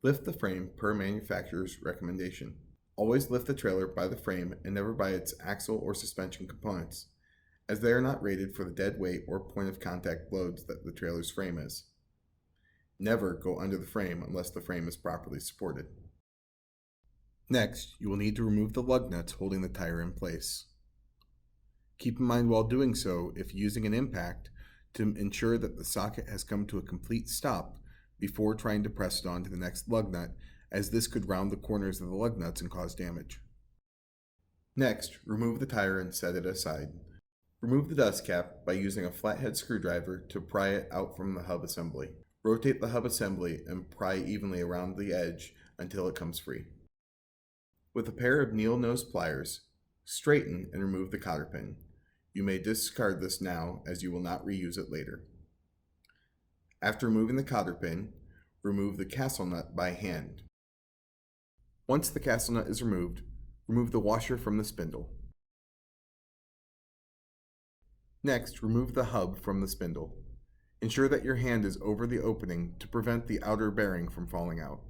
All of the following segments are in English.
Lift the frame per manufacturer's recommendation. Always lift the trailer by the frame and never by its axle or suspension components, as they are not rated for the dead weight or point of contact loads that the trailer's frame is. Never go under the frame unless the frame is properly supported. Next, you will need to remove the lug nuts holding the tire in place. Keep in mind while doing so, if using an impact, to ensure that the socket has come to a complete stop before trying to press it onto the next lug nut, as this could round the corners of the lug nuts and cause damage. Next, remove the tire and set it aside. Remove the dust cap by using a flathead screwdriver to pry it out from the hub assembly. Rotate the hub assembly and pry evenly around the edge until it comes free. With a pair of needle nose pliers, straighten and remove the cotter pin. You may discard this now as you will not reuse it later. After removing the cotter pin, remove the castle nut by hand. Once the castle nut is removed, remove the washer from the spindle. Next, remove the hub from the spindle. Ensure that your hand is over the opening to prevent the outer bearing from falling out.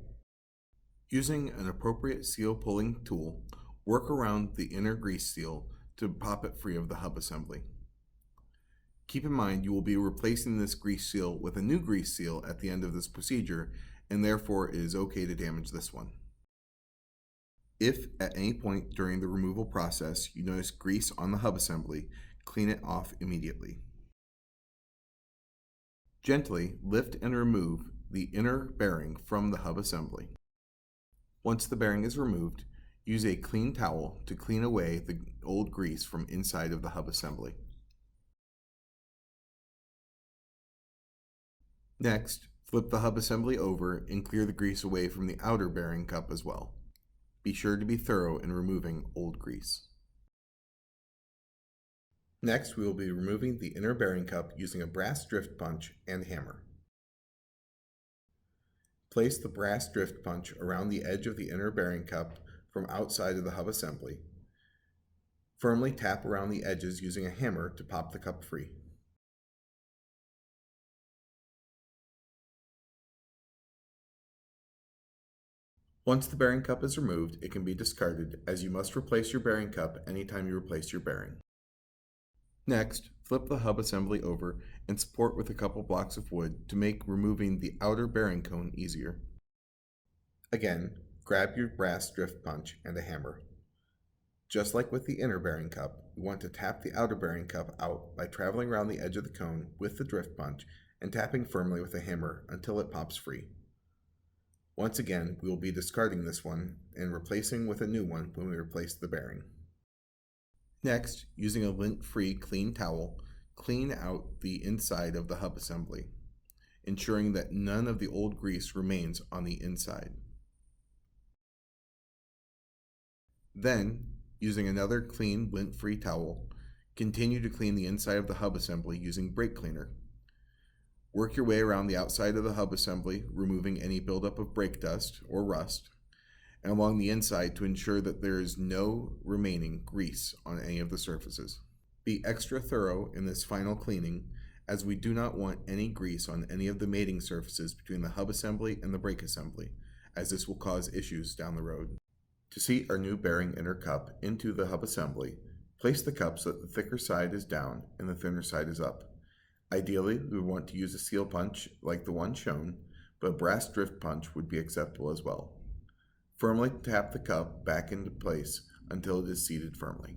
Using an appropriate seal pulling tool, work around the inner grease seal to pop it free of the hub assembly. Keep in mind you will be replacing this grease seal with a new grease seal at the end of this procedure, and therefore it is okay to damage this one. If at any point during the removal process you notice grease on the hub assembly, clean it off immediately. Gently lift and remove the inner bearing from the hub assembly. Once the bearing is removed, use a clean towel to clean away the old grease from inside of the hub assembly. Next, flip the hub assembly over and clear the grease away from the outer bearing cup as well. Be sure to be thorough in removing old grease. Next, we will be removing the inner bearing cup using a brass drift punch and hammer. Place the brass drift punch around the edge of the inner bearing cup from outside of the hub assembly. Firmly tap around the edges using a hammer to pop the cup free. Once the bearing cup is removed, it can be discarded, as you must replace your bearing cup anytime you replace your bearing. Next, flip the hub assembly over and support with a couple blocks of wood to make removing the outer bearing cone easier. Again, grab your brass drift punch and a hammer. Just like with the inner bearing cup, we want to tap the outer bearing cup out by traveling around the edge of the cone with the drift punch and tapping firmly with a hammer until it pops free. Once again, we will be discarding this one and replacing with a new one when we replace the bearing. Next, using a lint-free clean towel, clean out the inside of the hub assembly, ensuring that none of the old grease remains on the inside. Then, using another clean lint-free towel, continue to clean the inside of the hub assembly using brake cleaner. Work your way around the outside of the hub assembly, removing any buildup of brake dust or rust, and along the inside to ensure that there is no remaining grease on any of the surfaces. Be extra thorough in this final cleaning, as we do not want any grease on any of the mating surfaces between the hub assembly and the brake assembly, as this will cause issues down the road. To seat our new bearing inner cup into the hub assembly, place the cup so that the thicker side is down and the thinner side is up. Ideally, we would want to use a seal punch like the one shown, but a brass drift punch would be acceptable as well. Firmly tap the cup back into place until it is seated firmly.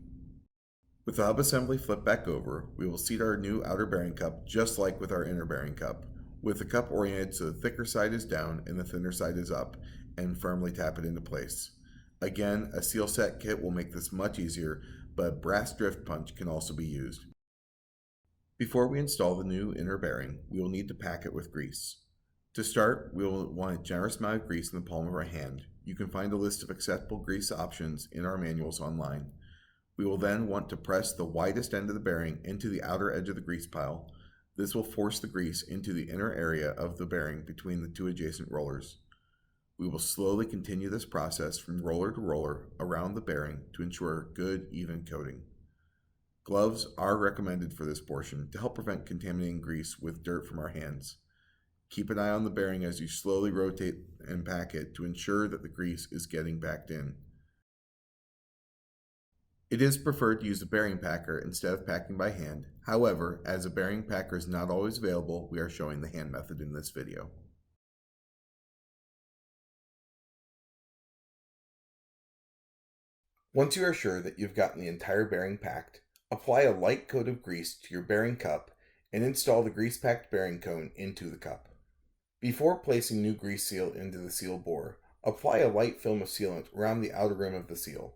With the hub assembly flipped back over, we will seat our new outer bearing cup just like with our inner bearing cup, with the cup oriented so the thicker side is down and the thinner side is up, and firmly tap it into place. Again, a seal set kit will make this much easier, but a brass drift punch can also be used. Before we install the new inner bearing, we will need to pack it with grease. To start, we will want a generous amount of grease in the palm of our hand. You can find a list of acceptable grease options in our manuals online. We will then want to press the widest end of the bearing into the outer edge of the grease pile. This will force the grease into the inner area of the bearing between the two adjacent rollers. We will slowly continue this process from roller to roller around the bearing to ensure good, even coating. Gloves are recommended for this portion to help prevent contaminating grease with dirt from our hands. Keep an eye on the bearing as you slowly rotate and pack it to ensure that the grease is getting backed in. It is preferred to use a bearing packer instead of packing by hand. However, as a bearing packer is not always available, we are showing the hand method in this video. Once you are sure that you've gotten the entire bearing packed, apply a light coat of grease to your bearing cup and install the grease-packed bearing cone into the cup. Before placing new grease seal into the seal bore, apply a light film of sealant around the outer rim of the seal.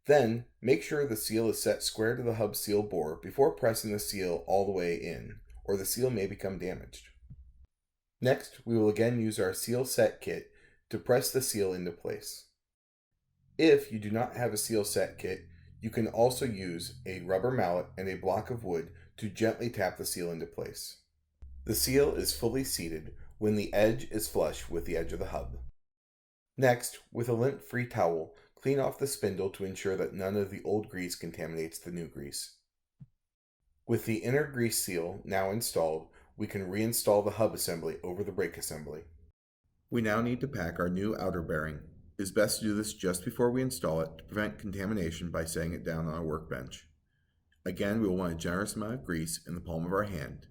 Then, make sure the seal is set square to the hub seal bore before pressing the seal all the way in, or the seal may become damaged. Next, we will again use our seal set kit to press the seal into place. If you do not have a seal set kit, you can also use a rubber mallet and a block of wood to gently tap the seal into place. The seal is fully seated when the edge is flush with the edge of the hub. Next, with a lint-free towel, clean off the spindle to ensure that none of the old grease contaminates the new grease. With the inner grease seal now installed, we can reinstall the hub assembly over the brake assembly. We now need to pack our new outer bearing. It is best to do this just before we install it to prevent contamination by setting it down on a workbench. Again, we will want a generous amount of grease in the palm of our hand.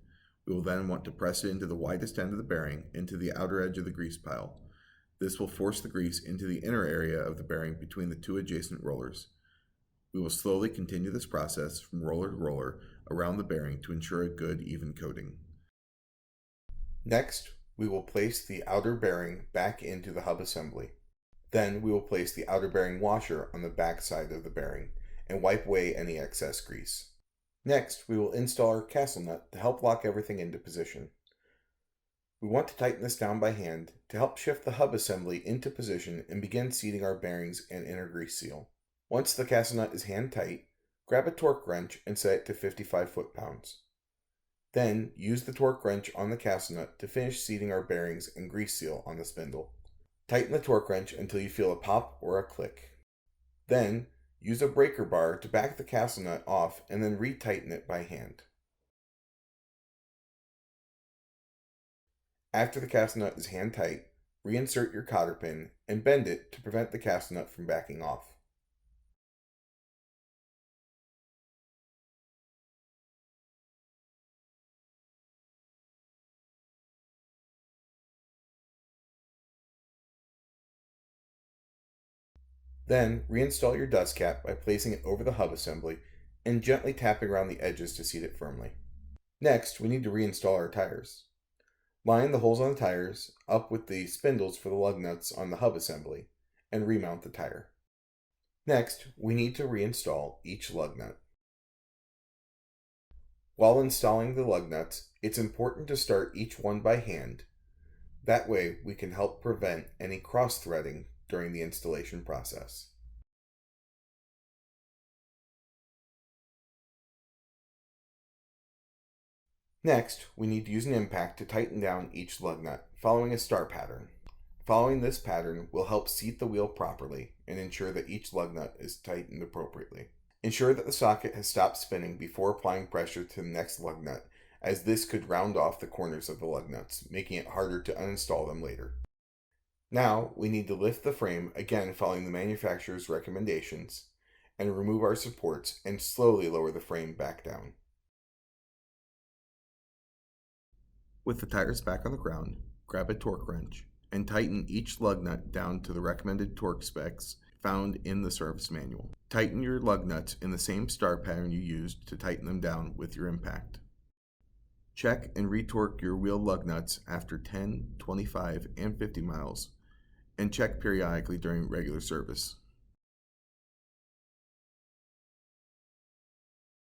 We will then want to press it into the widest end of the bearing into the outer edge of the grease pile. This will force the grease into the inner area of the bearing between the two adjacent rollers. We will slowly continue this process from roller to roller around the bearing to ensure a good, even coating. Next, we will place the outer bearing back into the hub assembly. Then we will place the outer bearing washer on the back side of the bearing and wipe away any excess grease. Next, we will install our castle nut to help lock everything into position. We want to tighten this down by hand to help shift the hub assembly into position and begin seating our bearings and inner grease seal. Once the castle nut is hand tight, grab a torque wrench and set it to 55 foot-pounds. Then use the torque wrench on the castle nut to finish seating our bearings and grease seal on the spindle. Tighten the torque wrench until you feel a pop or a click. Then, use a breaker bar to back the castle nut off and then retighten it by hand. After the castle nut is hand tight, reinsert your cotter pin and bend it to prevent the castle nut from backing off. Then, reinstall your dust cap by placing it over the hub assembly and gently tapping around the edges to seat it firmly. Next, we need to reinstall our tires. Line the holes on the tires up with the spindles for the lug nuts on the hub assembly and remount the tire. Next, we need to reinstall each lug nut. While installing the lug nuts, it's important to start each one by hand. That way, we can help prevent any cross-threading during the installation process. Next, we need to use an impact to tighten down each lug nut, following a star pattern. Following this pattern will help seat the wheel properly and ensure that each lug nut is tightened appropriately. Ensure that the socket has stopped spinning before applying pressure to the next lug nut, as this could round off the corners of the lug nuts, making it harder to uninstall them later. Now, we need to lift the frame, again following the manufacturer's recommendations, and remove our supports and slowly lower the frame back down. With the tires back on the ground, grab a torque wrench and tighten each lug nut down to the recommended torque specs found in the service manual. Tighten your lug nuts in the same star pattern you used to tighten them down with your impact. Check and retorque your wheel lug nuts after 10, 25, and 50 miles, and check periodically during regular service.